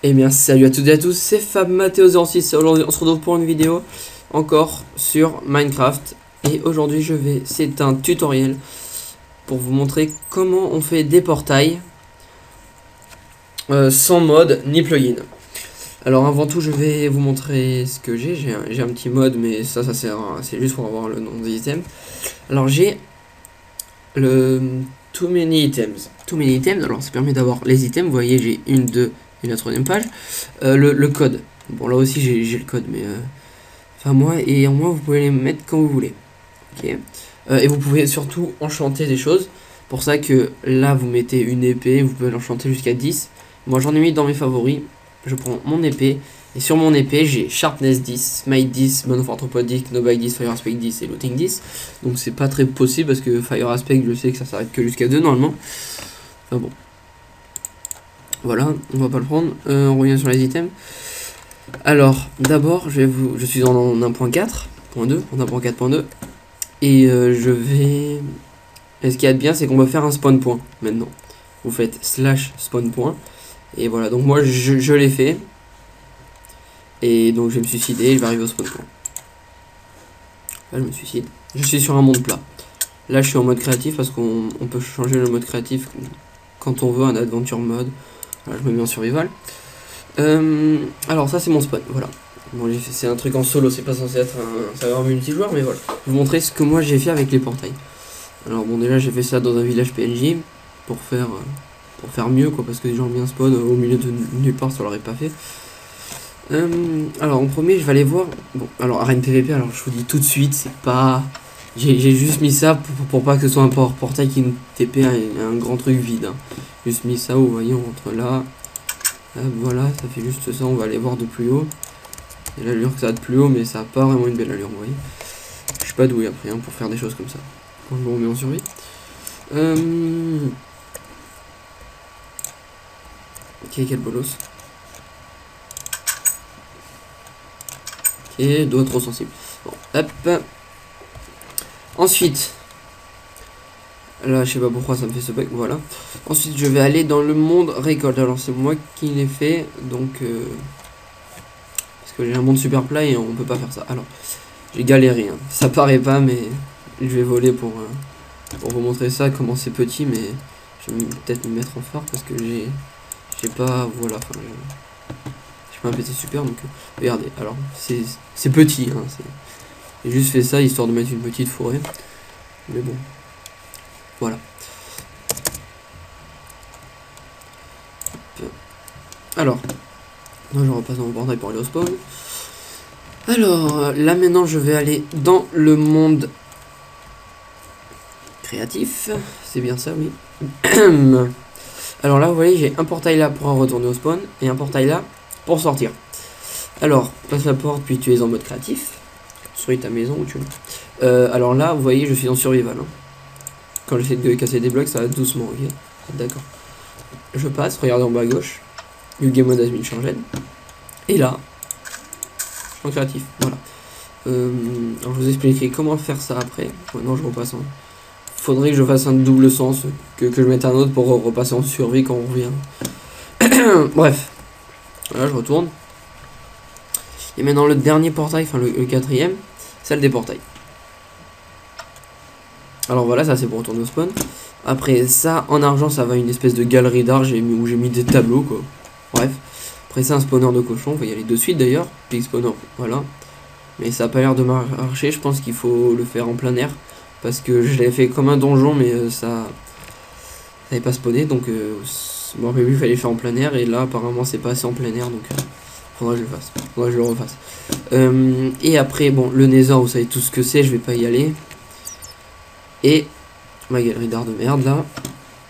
Eh bien salut à toutes et à tous, c'est FabMatteo06 et aujourd'hui on se retrouve pour une vidéo encore sur Minecraft. Et aujourd'hui c'est un tutoriel pour vous montrer comment on fait des portails sans mode ni plugin. Alors avant tout je vais vous montrer ce que j'ai un petit mode, mais ça sert c'est juste pour avoir le nom des items. Alors j'ai le Too Many Items. Alors ça permet d'avoir les items, vous voyez j'ai une, deux et la troisième page. Le code, bon là aussi j'ai le code, mais enfin moi, et en moins vous pouvez les mettre quand vous voulez. Ok. Et vous pouvez surtout enchanter des choses. Pour ça que là vous mettez une épée, vous pouvez l'enchanter jusqu'à 10. Moi j'en ai mis dans mes favoris. Je prends mon épée, et sur mon épée j'ai Sharpness 10, Smite 10, Bone of Arthropod 10, Knockback 10, Fire Aspect 10 et Looting 10. Donc c'est pas très possible parce que Fire Aspect, je sais que ça s'arrête que jusqu'à 2 normalement. Enfin bon. Voilà, on va pas le prendre. On revient sur les items. Alors, d'abord, je suis en 1.4.2, en 1.4.2. Et je vais... Et ce qu'il y a de bien, c'est qu'on va faire un spawn point maintenant. Vous faites /spawn point. Et voilà, donc moi je l'ai fait. Et donc je vais me suicider et je vais arriver au spawn point. Là, je me suicide. Je suis sur un monde plat. Là, je suis en mode créatif parce qu'on peut changer le mode créatif quand on veut, un adventure mode. Voilà, je me mets en survival. Alors ça c'est mon spawn, voilà. Bon, c'est un truc en solo, c'est pas censé être un serveur multijoueur, mais voilà. Je vais vous montrer ce que moi j'ai fait avec les portails. Alors bon, déjà j'ai fait ça dans un village PNJ pour faire mieux, quoi, parce que les gens bien spawn au milieu de nulle part, ça l'aurait pas fait. Alors en premier, je vais aller voir. Bon, alors arène PVP, alors je vous dis tout de suite, c'est pas... J'ai juste mis ça pour pas que ce soit un portail qui nous TP un grand truc vide. Hein. Juste mis ça, vous voyez, entre là. Voilà, ça fait juste ça, on va aller voir de plus haut. Et l'allure que ça a de plus haut, mais ça a pas vraiment une belle allure, vous voyez. Je suis pas doué après hein, pour faire des choses comme ça. Quand je me remets en survie. Ok, quel bolos. Ok, d'autres trop sensible. Bon, hop. Ensuite, là je sais pas pourquoi ça me fait ce bug, voilà. Ensuite je vais aller dans le monde récolte. Alors c'est moi qui l'ai fait, donc parce que j'ai un monde super plat et on peut pas faire ça. Alors j'ai galéré, hein. Ça paraît pas, mais je vais voler pour vous montrer ça, comment c'est petit, mais je vais peut-être me mettre en phare parce que j'ai pas, voilà, enfin j'ai pas un PC super, donc regardez. Alors c'est petit, hein, j'ai juste fait ça histoire de mettre une petite forêt, mais bon. Voilà. Alors, moi je repasse dans mon portail pour aller au spawn. Alors, là maintenant je vais aller dans le monde créatif. C'est bien ça, oui. Alors là, vous voyez, j'ai un portail là pour retourner au spawn et un portail là pour sortir. Alors, passe la porte, puis tu es en mode créatif. Construis ta maison où tu veux. Alors là, vous voyez, je suis en survival. Hein. Quand j'essaie de casser des blocs, ça va doucement, ok. D'accord. Je passe, regardez en bas à gauche. Le game mode has been changed. Et là, je suis en créatif. Voilà. Alors je vous expliquerai comment faire ça après. Maintenant je repasse en... Faudrait que je fasse un double sens, que je mette un autre pour repasser en survie quand on revient. Bref. Voilà, je retourne. Et maintenant le dernier portail, enfin le quatrième, celle des portails. Alors voilà, ça c'est pour retourner au spawn. Après ça, en argent, ça va une espèce de galerie d'art où j'ai mis des tableaux, quoi. Bref. Après ça, un spawner de cochon, on va y aller de suite d'ailleurs. Big spawner, voilà. Mais ça a pas l'air de marcher, je pense qu'il faut le faire en plein air. Parce que je l'avais fait comme un donjon, mais ça n'avait pas spawné, donc bon, mais lui il fallait le faire en plein air, et là apparemment c'est pas assez en plein air, donc faudra que je le fasse, faudra que je le refasse. Et après, bon, le Nether, vous savez tout ce que c'est, je vais pas y aller. Et ma galerie d'art de merde là.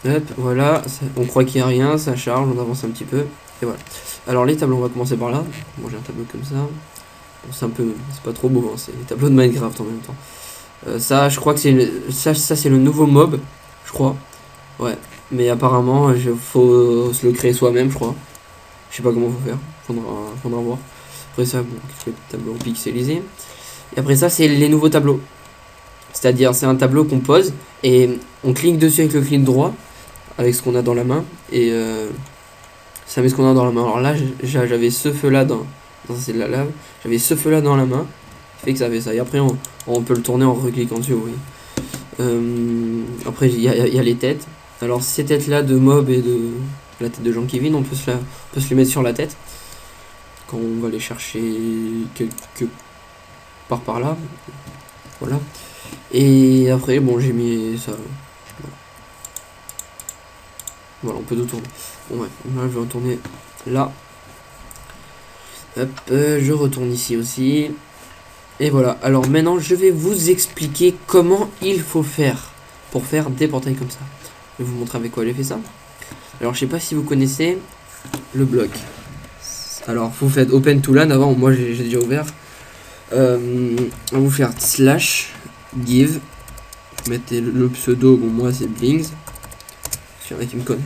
Hop, voilà, on croit qu'il n'y a rien, ça charge, on avance un petit peu. Et voilà. Alors les tableaux, on va commencer par là. Bon, j'ai un tableau comme ça. Bon, c'est pas trop beau, hein, c'est les tableaux de Minecraft en même temps. Ça, je crois que c'est ça c'est le nouveau mob, je crois. Ouais, mais apparemment, faut se le créer soi-même, je crois. Je sais pas comment faut faire, faudra voir. Après ça, bon, tableau pixelisé. Et après ça, c'est les nouveaux tableaux. C'est-à-dire, c'est un tableau qu'on pose et on clique dessus avec le clic droit, avec ce qu'on a dans la main, et ça met ce qu'on a dans la main. Alors là, j'avais ce feu là c'est de la lave. J'avais ce feu là dans la main, qui fait que ça fait ça. Et après, on peut le tourner en recliquant dessus, vous voyez. Après, il y a les têtes. Alors, ces têtes là de mob et de la tête de Jean Kevin, on peut se les mettre sur la tête. Quand on va les chercher quelque part par là. Voilà. Et après, bon, j'ai mis ça. Voilà, on peut tout tourner. Bon, ouais, là, je vais retourner là. Hop, je retourne ici aussi. Et voilà. Alors maintenant, je vais vous expliquer comment il faut faire pour faire des portails comme ça. Je vais vous montrer avec quoi j'ai fait ça. Alors, je sais pas si vous connaissez le bloc. Alors, vous faites Open to LAN avant. Moi, j'ai déjà ouvert. On va vous faire / give. Vous mettez le pseudo. Bon, moi, c'est Blings. Il y en a qui me connaissent.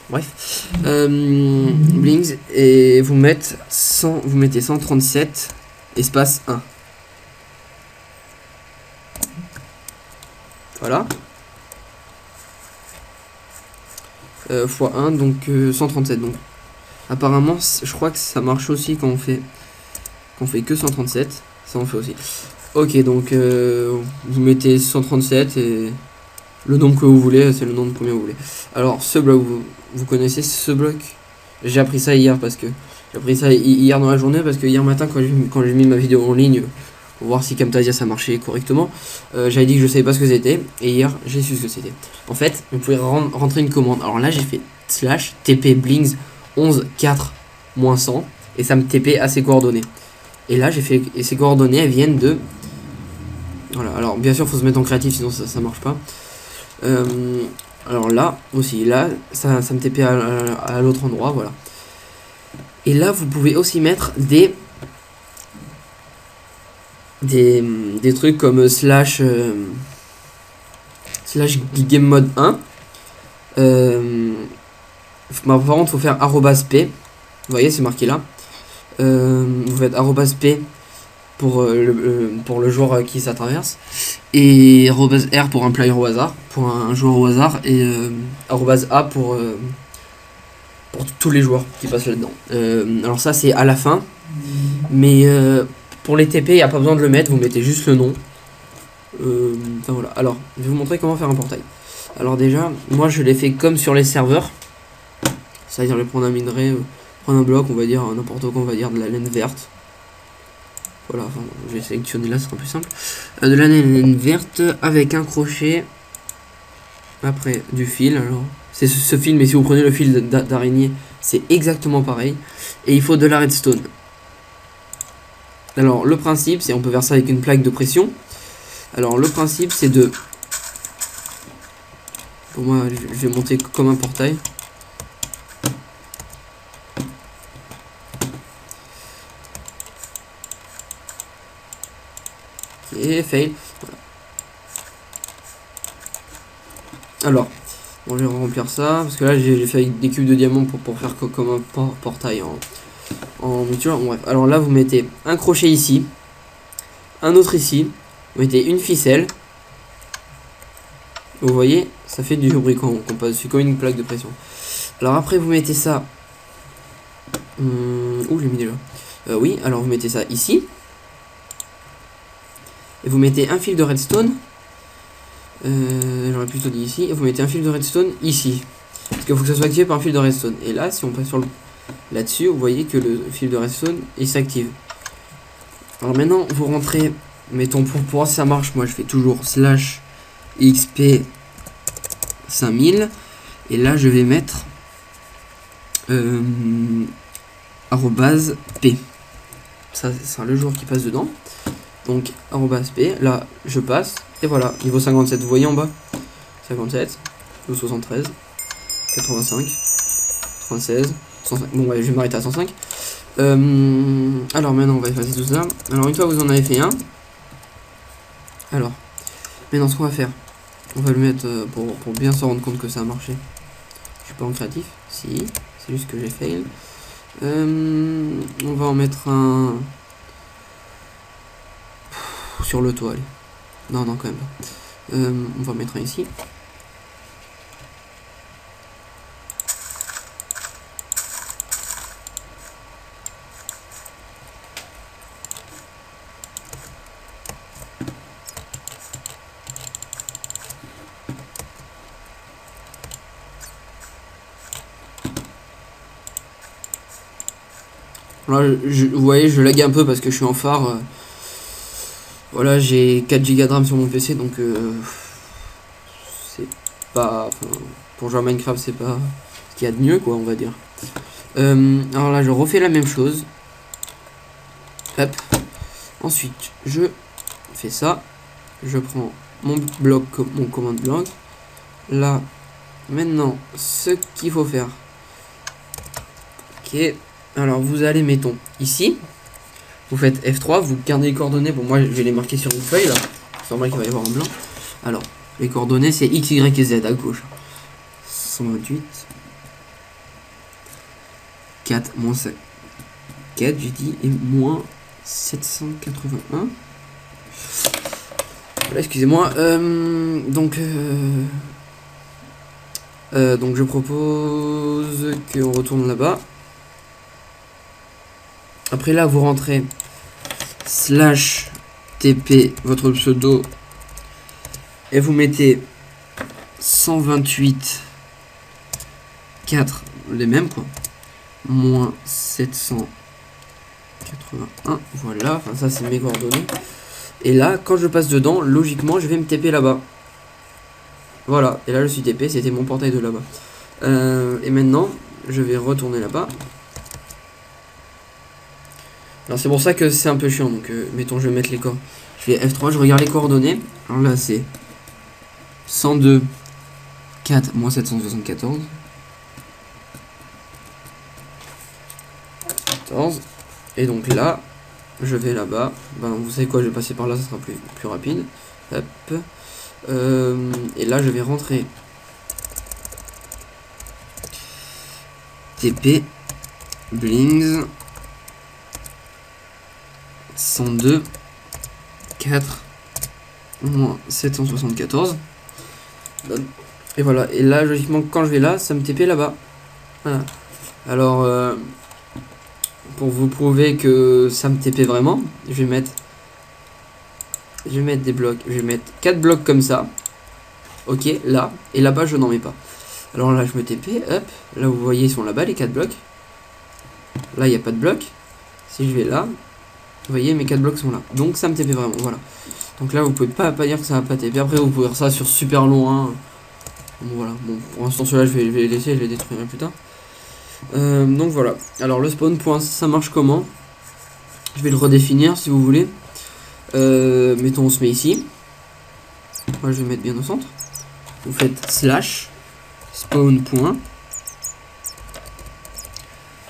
Bref. Blings. Et vous mettez 137 espace 1. Voilà. Fois 1, donc 137. Donc apparemment, je crois que ça marche aussi quand on fait que 137. Ça on fait aussi. Ok, donc vous mettez 137 et le nombre que vous voulez, c'est le nombre de combien vous voulez. Alors ce bloc, vous connaissez ce bloc? J'ai appris ça hier parce que j'ai appris ça hier dans la journée parce que hier matin quand j'ai mis ma vidéo en ligne pour voir si Camtasia ça marchait correctement, j'avais dit que je savais pas ce que c'était et hier j'ai su ce que c'était. En fait, vous pouvez rentrer une commande. Alors là j'ai fait / tp blings 11 4 -100 et ça me TP à ses coordonnées. Et là j'ai fait, et ces coordonnées elles viennent de, voilà. Alors bien sûr faut se mettre en créatif sinon ça marche pas. Alors là aussi, là ça me TP à l'autre endroit, voilà. Et là vous pouvez aussi mettre des trucs comme / game mode 1. Par contre faut faire @p. Vous voyez c'est marqué là. Vous faites @p pour le joueur qui ça traverse, et @r pour un player au hasard, pour un joueur au hasard, et @a pour tous les joueurs qui passent là-dedans. Alors ça c'est à la fin, mais pour les TP il n'y a pas besoin de le mettre, vous mettez juste le nom. Enfin voilà. Alors je vais vous montrer comment faire un portail. Alors déjà moi je l'ai fait comme sur les serveurs, c'est-à-dire je vais prendre un minerai, prendre un bloc, on va dire n'importe quoi, on va dire de la laine verte. Voilà, enfin, je vais sélectionner là, ce sera plus simple. De la laine verte avec un crochet. Après, du fil. Alors, c'est ce fil, mais si vous prenez le fil d'araignée, c'est exactement pareil. Et il faut de la redstone. Alors, le principe, c'est on peut faire ça avec une plaque de pression. Alors, le principe, c'est de. Pour moi, je vais monter comme un portail. Et fail. Voilà. Alors, bon, je vais remplir ça parce que là j'ai fait avec des cubes de diamants pour faire comme un portail en miniature. Bon, bref. Alors là vous mettez un crochet ici, un autre ici, vous mettez une ficelle. Vous voyez, ça fait du lubrifiant qu'on passe dessus comme une plaque de pression. Alors après vous mettez ça. Où j'ai mis déjà. Oui, alors vous mettez ça ici. Et vous mettez un fil de redstone. J'aurais plutôt dit ici. Et vous mettez un fil de redstone ici. Parce qu'il faut que ça soit activé par un fil de redstone. Et là, si on passe sur là-dessus, vous voyez que le fil de redstone il s'active. Alors maintenant, vous rentrez. Mettons pour voir si ça marche. Moi, je fais toujours /xp 5000. Et là, je vais mettre @p. Ça sera le joueur qui passe dedans. Donc @p, là je passe, et voilà, niveau 57, vous voyez en bas 57, niveau 73, 85, 96, 105, bon ouais, je vais m'arrêter à 105. Alors maintenant on va effacer tout ça. Alors une fois que vous en avez fait un, alors maintenant ce qu'on va faire, on va le mettre pour bien se rendre compte que ça a marché. Je suis pas en créatif, si, c'est juste que j'ai fail. On va en mettre un sur le toit, allez. Non, quand même pas. On va mettre un ici. Là, vous voyez, je lag un peu parce que je suis en phare. Voilà, j'ai 4 Go de RAM sur mon PC, donc c'est pas... Enfin, pour jouer à Minecraft, c'est pas ce qu'il y a de mieux, quoi, on va dire. Alors là, je refais la même chose. Hop. Ensuite, je fais ça. Je prends mon bloc, mon commande bloc. Là, maintenant, ce qu'il faut faire. Ok. Alors, vous allez, mettons, ici. Vous faites F3, vous gardez les coordonnées. Bon, moi, je vais les marquer sur une feuille, là. C'est normal qu'il va y avoir en blanc. Alors, les coordonnées, c'est X, Y et Z à gauche. 128. 4, moins 5. 4, j'ai dit, et moins 781. Voilà, excusez-moi. Donc je propose qu'on retourne là-bas. Après là, vous rentrez slash TP, votre pseudo, et vous mettez 128 4, les mêmes quoi, moins 781, voilà, enfin ça c'est mes coordonnées. Et là, quand je passe dedans, logiquement, je vais me TP là-bas. Voilà, et là je suis TP, c'était mon portail de là-bas. Et maintenant, je vais retourner là-bas. Alors c'est pour ça que c'est un peu chiant, donc mettons je vais mettre les corps. Je fais F3, je regarde les coordonnées. Alors là c'est 102, 4, moins 774. 14. Et donc là, je vais là-bas. Ben, vous savez quoi, je vais passer par là, ça sera plus rapide. Hop. Et là, je vais rentrer TP Blings 102 4 moins 774. Et voilà. Et là, logiquement, quand je vais là, ça me TP là-bas. Voilà. Alors, pour vous prouver que ça me TP vraiment, je vais mettre des blocs. Je vais mettre 4 blocs comme ça. Ok, là. Et là-bas, je n'en mets pas. Alors là, je me TP. Hop. Là, vous voyez, ils sont là-bas, les 4 blocs. Là, il n'y a pas de bloc. Si je vais là, vous voyez, mes 4 blocs sont là. Donc, ça me TP vraiment. Voilà. Donc là, vous pouvez pas dire que ça va pas TP. Après, vous pouvez faire ça sur super loin. Bon, voilà. Bon, pour l'instant, ceux-là, je vais les laisser. Je les détruirai plus tard. Donc voilà. Alors, le spawn point, ça marche comment? Je vais le redéfinir si vous voulez. Mettons, on se met ici. Moi, je vais mettre bien au centre. Vous faites slash spawn point.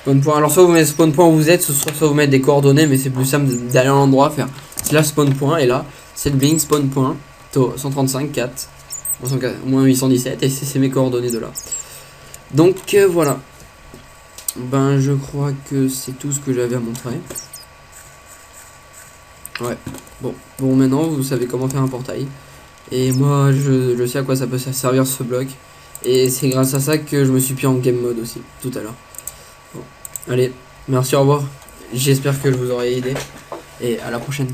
Spawn point. Alors, soit vous mettez spawn point où vous êtes, soit vous mettez des coordonnées, mais c'est plus simple d'aller à l'endroit, faire slash spawn point. Et là, c'est le bling spawn point. 135, 4, moins 817. Et c'est mes coordonnées de là. Donc, voilà. Ben, je crois que c'est tout ce que j'avais à montrer. Ouais. Bon, maintenant, vous savez comment faire un portail. Et moi, je sais à quoi ça peut servir ce bloc. Et c'est grâce à ça que je me suis pris en game mode aussi, tout à l'heure. Bon. Allez, merci, au revoir. J'espère que je vous aurai aidé. Et à la prochaine.